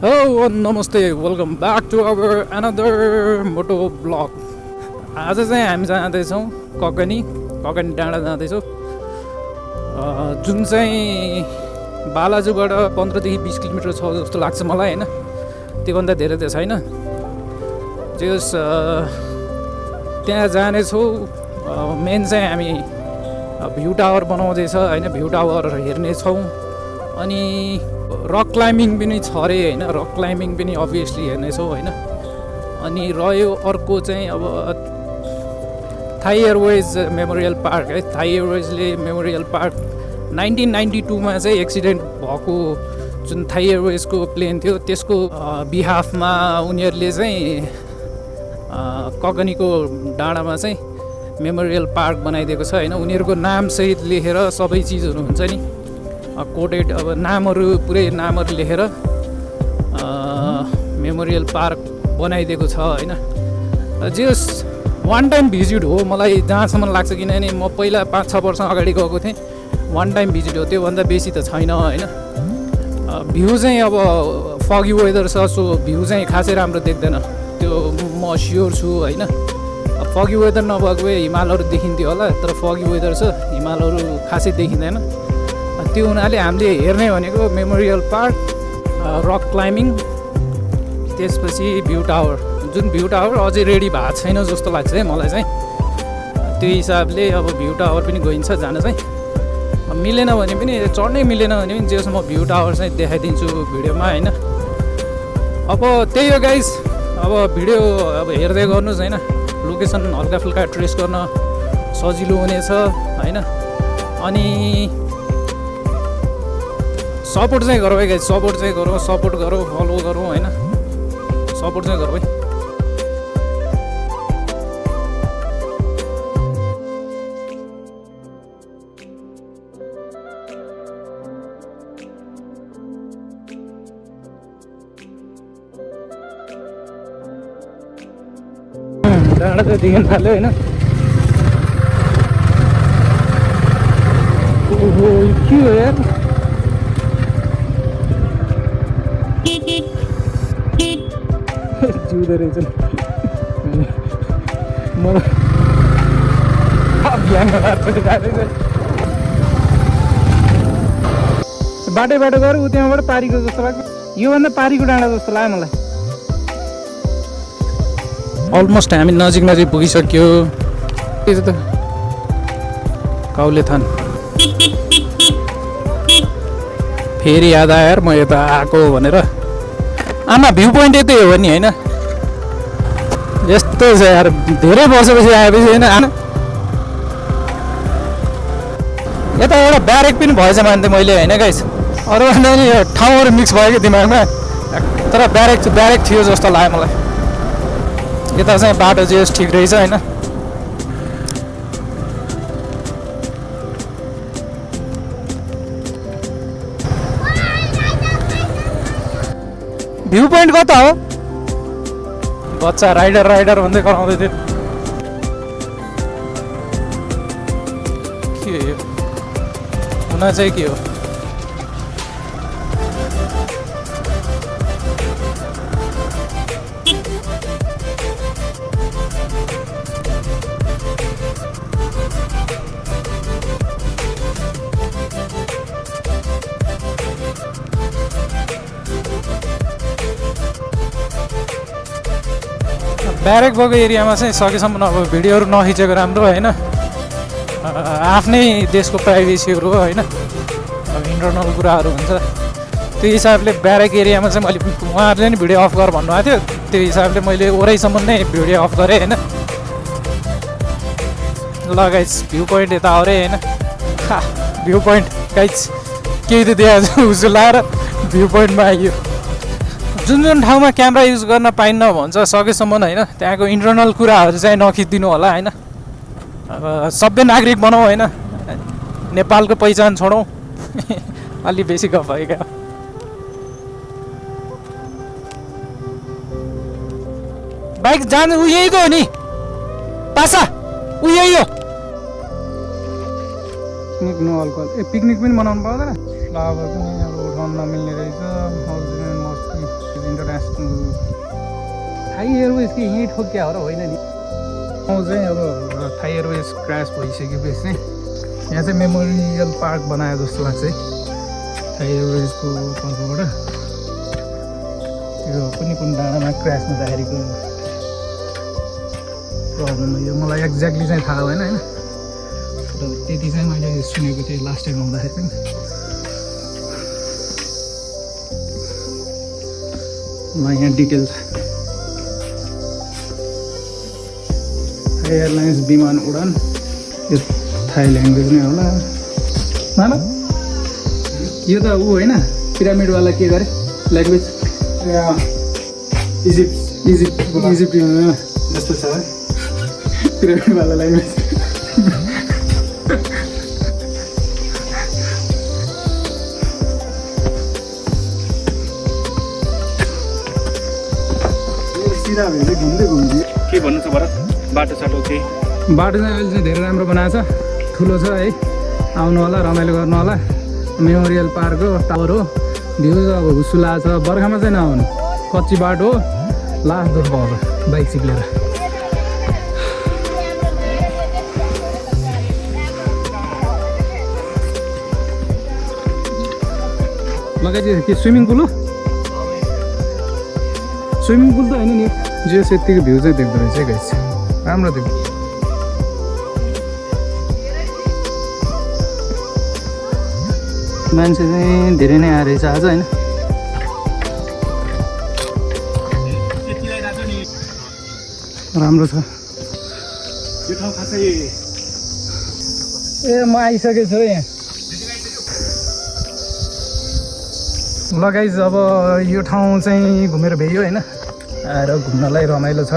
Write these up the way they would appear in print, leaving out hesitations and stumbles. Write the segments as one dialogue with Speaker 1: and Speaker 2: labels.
Speaker 1: Hello and namaste. Welcome back to our another moto vlog. आज चाहिँ हामी जाँदैछौँ ककनी डाँडा जाँदैछौँ, जुन चाहिँ बालाजुबाट 15 देखि 20 किलोमिटर छ जस्तो लाग्छ मलाई हैन, त्योभन्दा धेरै त छैन। जस त्यहाँ जानेछौँ। मेन चाहिँ हामी भ्यू टावर बनाउँदैछ हैन, भ्यू टावर हेर्नेछौँ। अनि रक क्लाइम्बिङ पनि छ रे हैन, रक क्लाइम्बिङ पनि अभियसली हेर्नेछौँ हैन। अनि रह्यो अर्को चाहिँ अब थाई एयरवेज मेमोरियल पार्क है। थाई एयरवेजले मेमोरियल पार्क 1992 मा चाहिँ एक्सिडेन्ट भएको जुन थाई एयरवेजको प्लेन थियो त्यसको बिहाफमा उनीहरूले चाहिँ ककनीको डाँडामा चाहिँ मेमोरियल पार्क बनाइदिएको छ हैन। उनीहरूको नामसहित लेखेर सबै चिजहरू हुन्छ नि, कोडेड अब नामहरू पुरै नामहरू लेखेर मेमोरियल पार्क बनाइदिएको छ हैन। जस वान टाइम भिजिट हो मलाई जहाँसम्म लाग्छ, किनभने म पहिला 5-6 वर्ष अगाडि गएको थिएँ। वान टाइम भिजिट हो, त्योभन्दा बेसी त छैन हैन। भ्यू चाहिँ अब फगी वेदर छ, सो भ्यू चाहिँ खासै राम्रो देख्दैन, त्यो म स्योर छु हैन। फगी वेदर नभएको भए हिमालहरू देखिन्थ्यो होला, तर फगी वेदर छ, हिमालहरू खासै देखिँदैन। त्यो हुनाले हामीले हेर्ने भनेको मेमोरियल पार्क, रक क्लाइम्बिङ, त्यसपछि भ्यू टावर। जुन भ्यू टावर अझै रेडी भएको छैन जस्तो लाग्छ है मलाई चाहिँ। त्यो हिसाबले अब भ्यू टावर पनि गइन्छ जान चाहिँ। मिलेन भने पनि, चढ्नै मिलेन भने पनि जेसम्म भ्यू टावर चाहिँ देखाइदिन्छु भिडियोमा हैन। अब त्यही हो गाइस, अब भिडियो अब हेर्दै गर्नुहोस् हैन। लोकेसन हल्का फुल्का ट्रेस गर्न सजिलो हुनेछ हैन। अनि सपोर्ट चाहिँ गरौँ है गाइस, सपोर्ट चाहिँ गरौँ, सपोर्ट गरौँ, फलो गरौँ हैन। सपोर्ट चाहिँ गरौँ है। डाँडा त देखिन थाल्यो होइन। ओहो के हो यार, जिउँदो रहेछ मलाई बाटो गएर ऊ त्यहाँबाट पारीको जस्तो लाग्छ। योभन्दा पारीको डाँडा जस्तो लाग्यो मलाई। अलमोस्ट हामी नजिक पुगिसक्यो। के छ त काउले थान। फेरि याद आयो यार म यता आएको भनेर। आमा भ्यू पोइन्ट यतै हो नि होइन, यस्तो छ यार, धेरै वर्षपछि आएपछि होइन। यता एउटा ब्यारेक पनि भएछ मान्थेँ मैले होइन गाइस, अरूभन्दा नि ठाउँहरू मिक्स भयो कि दिमागमा, तर ब्यारेक थियो जस्तो लाग्यो मलाई। यता चाहिँ बाटो चाहिँ ठिक रहेछ होइन। भ्यू पोइन्ट कता हो? बच्चा राइडर भन्दै कराउँदै थियो। के हो यो? हुन चाहिँ के हो? ब्यारेक भएको एरियामा चाहिँ सकेसम्म अब भिडियोहरू नखिचेको राम्रो होइन। आफ्नै देशको प्राइभेसीहरू हो होइन, अब इन्टरनल कुराहरू हुन्छ। त्यो हिसाबले ब्यारेक एरियामा चाहिँ मैले, उहाँहरूले नि भिडियो अफ गर भन्नुभएको थियो, त्यो हिसाबले मैले ओरैसम्म नै भिडियो अफ गरेँ होइन। ल गाइस भ्यू पोइन्ट यता अरे होइन। भ्यू पोइन्ट गाइस केही त देखाएको उजो लाएर भ्यू पोइन्टमा आइयो। जुन ठाउँमा क्यामेरा युज गर्न पाइन्न भन्छ सकेसम्म होइन, त्यहाँको इन्टरनल कुराहरू चाहिँ नखिचिदिनु होला होइन। सभ्य नागरिक बनाऊ होइन, नेपालको पहिचान छोडौँ। अलि बेसी गफ भयो क्या। बाइक जानु उ यही त हो नि, पासा उ यही हो। Picnic no alcohol. पिकनिक पनि मनाउनु पाउँदैन। फ्लावर पनि अब उठाउन नमिल्ने रहेछ। इन्टरनेसनल थाई एयरवेज कि यहीँ ठोक्या हो र होइन नि चाहिँ अब थाई एयरवेज क्रास भइसकेपछि चाहिँ यहाँ चाहिँ मेमोरियल पार्क बनायो जस्तो लाग्छ है थाई एयरवेजको तर्फबाट त्यो कुनै डाँडामा क्रास हुँदाखेरिको प्रब्लम यो मलाई एक्ज्याक्टली चाहिँ थाहा भएन होइन तर त्यति चाहिँ मैले सुनेको थिएँ लास्ट टाइम आउँदाखेरि पनि ल यहाँ डिटेल्स थाई एयरलाइन्स विमान उडान यो थाई ल्याङ्ग्वेज नै होला मामा यो त ऊ होइन पिरामिडवाला के गरे ल्याङ्ग्वेज इजिप्ट जस्तो छ है पिरामिडवाला ल्याङ्ग्वेज
Speaker 2: के भन्नु छ भरत बाटो के
Speaker 1: बाटो चाहिँ अहिले चाहिँ धेरै राम्रो बनाएको छ ठुलो छ है आउनु होला रमाइलो गर्नु होला मेमोरियल पार्क हो टावर हो भ्यू अब हुसुला छ बर्खामा चाहिँ नआउनु कच्ची बाटो हो लास्ट दुःख पाउँछ बाइक सिक्लेर लगाइदियो के स्विमिङ पुल हो स्विमिङ पुल त होइन नि जे यतिको भ्यू चाहिँ देख्दो रहेछ है गाइस राम्रो देख्छ मान्छे चाहिँ धेरै नै आएर रहेछ आज होइन राम्रो छ
Speaker 2: यो ठाउँ खासै
Speaker 1: ए म आइसकेछु यहाँ ल गाइस अब यो ठाउँ चाहिँ घुमेर भ्यायो होइन आएर घुम्नलाई रमाइलो छ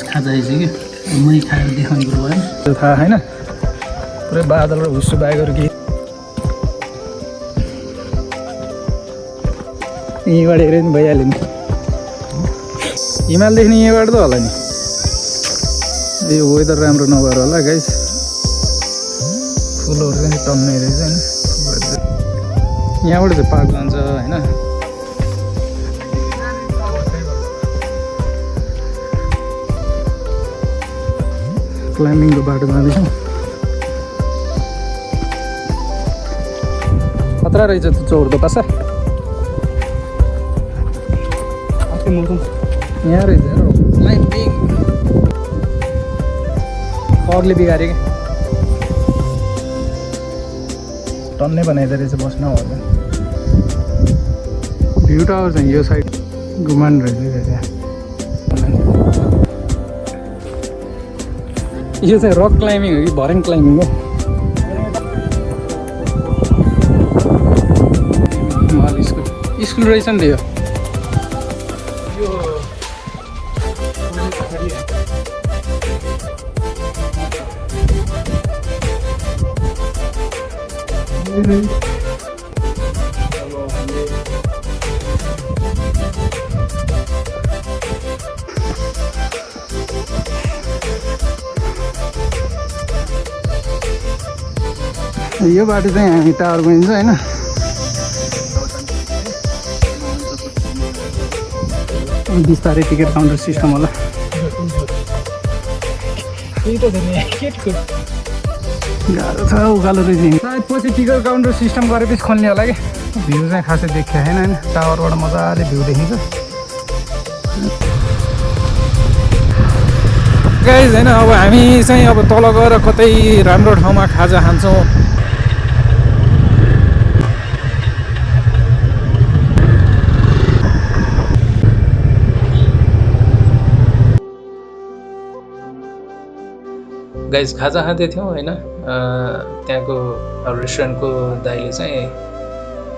Speaker 1: खाजा आइसक्यो मै खाएर देखाउने कुरो भयो त्यो थाहा छैन पुरै बादल र हुस्सु बाहेकहरू के यहीँबाट हेऱ्यो नि भइहाल्यो नि हिमाल देख्ने यहीँबाट त होला नि यो वेदर राम्रो नभएर होला गाइस फुलहरू पनि टन्नै रहेछ होइन यहाँबाट चाहिँ पार्क जान्छ होइन क्लाइम्बिङको बाटो जाँदैछौँ खतरा रहेछ त्यो चौरको पासा यहाँ रहेछ क्लाइम्बिङ फगले बिगाऱ्यो क्या टन्नै बनाइदो रहेछ बस्न होला भ्यू टावर चाहिँ यो साइड घुमान रहेछ त्यहाँ यो चाहिँ रक क्लाइम्बिङ हो कि भरेङ क्लाइम्बिङ हो स्कुल रहेछ नि त यो यो बाटो चाहिँ हामी टावर गइन्छ होइन बिस्तारै टिकट काउन्टर सिस्टम होला गाह्रो छ उकालो रहेछ सायद पछि टिकट काउन्टर सिस्टम गरेपछि खोल्ने होला कि भ्यू चाहिँ खासै देखियो होइन होइन टावरबाट मजाले भ्यू देखिन्छ गाइज होइन अब हामी चाहिँ अब तल गएर कतै राम्रो ठाउँमा खाजा खान्छौँ गाइज खाजा खाँदै थियौँ होइन त्यहाँको रेस्टुरेन्टको दाइले चाहिँ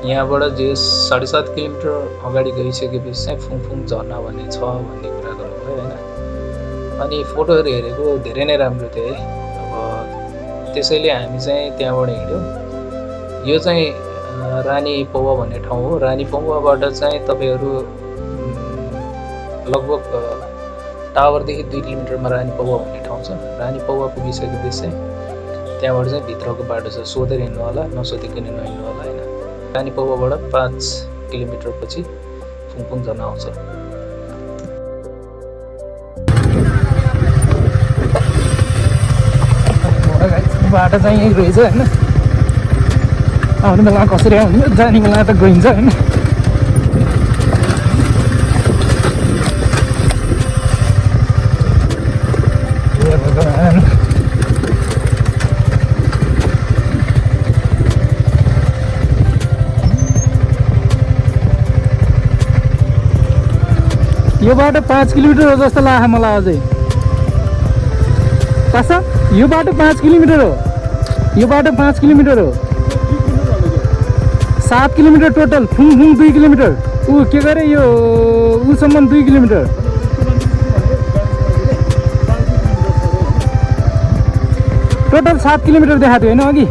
Speaker 1: यहाँबाट जे 7.5 किलोमिटर अगाडि गइसकेपछि चाहिँ फुङ झर्ना भन्ने छ भन्ने कुरा गर्नुभयो होइन अनि फोटोहरू हेरेको धेरै नै राम्रो थियो है अब त्यसैले हामी चाहिँ त्यहाँबाट हिँड्यौँ यो चाहिँ रानी पौवा भन्ने ठाउँ हो रानी पौवाबाट चाहिँ तपाईँहरू लगभग टावरदेखि 2 किलोमिटरमा रानी पौवा भन्ने ठाउँ छ रानी पौवा पुगिसकेपछि चाहिँ
Speaker 3: त्यहाँबाट चाहिँ भित्रको बाटो छ, सोधेर हिँड्नु होला, नसोधिकन नहिँड्नु होला होइन। कानीपौवाबाट 5 किलोमिटर पछि फुङफुङ झर्ना आउँछ।
Speaker 1: बाटो चाहिँ यही रहेछ होइन। आउने बेला कसरी आउने, जाने बेला त गइन्छ होइन। यो बाटो 5 किलोमिटर हो जस्तो लाग्यो मलाई अझै। कस यो बाटो 5 किलोमिटर हो, यो बाटो 5 किलोमिटर हो। 7 किलोमिटर टोटल। फुङ 2 किलोमिटर, ऊ के गरे यो उसम्म 2 किलोमिटर। टोटल 7 किलोमिटर देखाएको थियो होइन अघि।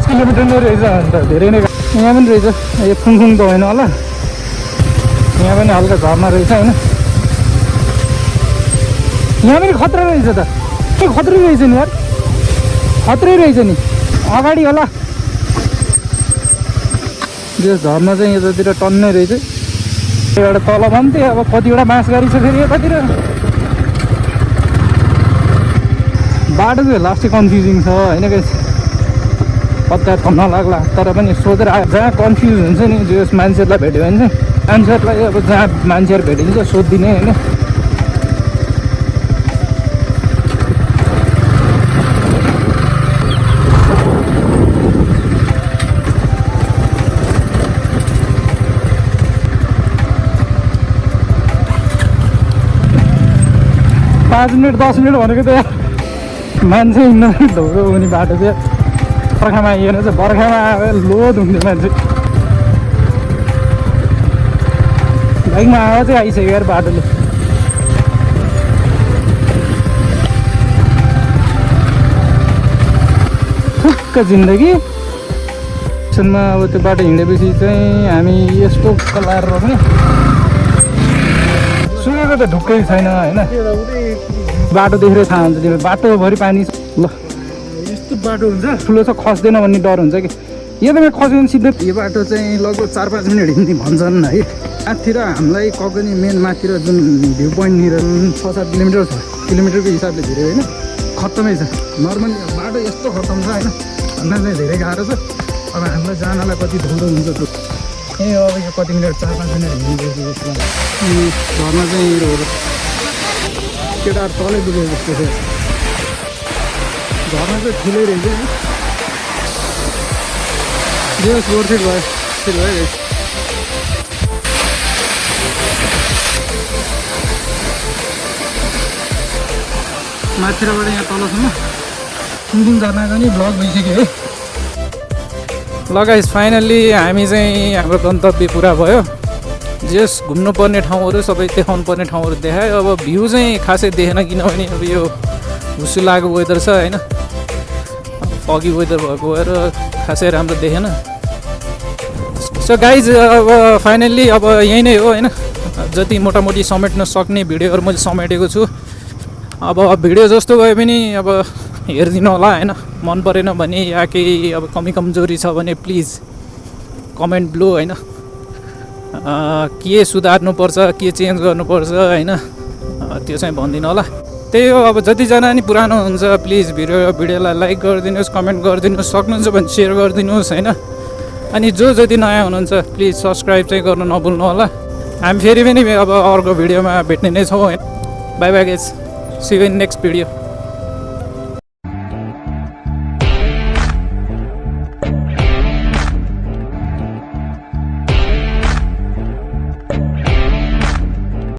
Speaker 1: किलोमिटर नै रहेछ अन्त धेरै नै। यहाँ पनि रहेछ, यो फुङफुङ त होइन होला, यहाँ पनि हल्का झर्ना रहेछ होइन। यहाँ पनि खतरा रहेछ त, के खत्रै रहेछ नि यार, खत्रै रहेछ नि। अगाडि होला यो झर्ना चाहिँ यतातिर टन्नै रहेछ। एउटा तल भन्थे, अब कतिवटा बाँसगारी छ फेरि यतातिर। बाटो चाहिँ लास्टै कन्फ्युजिङ छ होइन गाइस, पत्ता थाहा नलाग्ला। तर पनि सोधेर आयो, जहाँ कन्फ्युज हुन्छ नि जस मान्छेहरूलाई भेट्यो भने चाहिँ मान्छेहरूलाई अब जहाँ मान्छेहरू भेटिन्छ सोधिदिने होइन। पाँच मिनट 10 मिनट भनेको त मान्छे हिँड्न धौरो हुने बाटो चाहिँ। बर्खामा आइएन चाहिँ, बर्खामा आयो लोड हुने मान्छे। बाइकमा आएर चाहिँ आइसक्यो यार बाटोले। ठुक्क जिन्दगी मा अब त्यो बाटो हिँडेपछि चाहिँ हामी यस्तो कलाएर रोक्ने। सुकेको त ढुक्कै छैन होइन, बाटो देखेर थाहा हुन्छ तिमीलाई बाटोभरि पानी छ। ल यस्तो बाटो हुन्छ ठुलो छ, खस्दैन भन्ने डर हुन्छ कि। यो त खस्यो भने सिधै यो बाटो चाहिँ लगभग 4-5 मिनट हिँड्ने भन्छन् है। माथितिर हामीलाई ककनी मेन माथितिर जुन भ्यू पोइन्टनिर 6-7 किलोमिटर छ, किलोमिटरको हिसाबले धेरै होइन, खत्तमै छ। नर्मली बाटो यस्तो खत्तम छ होइन, भन्दा चाहिँ धेरै गाह्रो छ। अब हामीलाई जानलाई कति धौरो हुन्छ त्यो ए अब यो कति मिनट 4-5 मिनट हिँड्दैछु जस्तो लाग्छ। झर्ना चाहिँ यो हो, केटाहरू तलै डुबेको जस्तो छ। झर्ना चाहिँ ठुलै रहेछ है। यस वर्थ इट भयो, ठिक भयो। माथिबाट यहाँ तलसम्म फुङफुङ झर्नाको नि भ्लग भइसक्यो है। ल गाइस, फाइनल्ली हामी चाहिँ हाम्रो गन्तव्य पुरा भयो। जस घुम्नुपर्ने ठाउँहरू सबै देखाउनु पर्ने ठाउँहरू देखायो। अब भ्यू चाहिँ खासै देखेन, किनभने अब यो हुस्सु लागेको वेदर छ होइन, फगी वेदर भएको भएर खासै राम्रो देखेन। सो गाइज अब फाइनल्ली अब यही नै हो होइन, जति मोटामोटी समेट्न सक्ने भिडियोहरू मैले समेटेको छु। अब भिडियो जस्तो गयो पनि अब हेरिदिनु होला होइन। मन परेन भने या केही अब कमी कमजोरी छ भने प्लिज कमेन्ट ब्लू होइन, के सुधार्नुपर्छ के चेन्ज गर्नुपर्छ होइन, त्यो चाहिँ भनिदिनु होला। त्यही हो, अब जतिजना नि पुरानो हुन्छ प्लिज भिडियोलाई लाइक गरिदिनुहोस्, कमेन्ट गरिदिनुहोस्, सक्नुहुन्छ भने सेयर गरिदिनुहोस् होइन। अनि जो जति नयाँ हुनुहुन्छ प्लिज सब्सक्राइब चाहिँ गर्नु नभुल्नु होला। हामी फेरि पनि अब अर्को भिडियोमा भेट्ने नै छौँ होइन। Bye bye guys, see you in next video.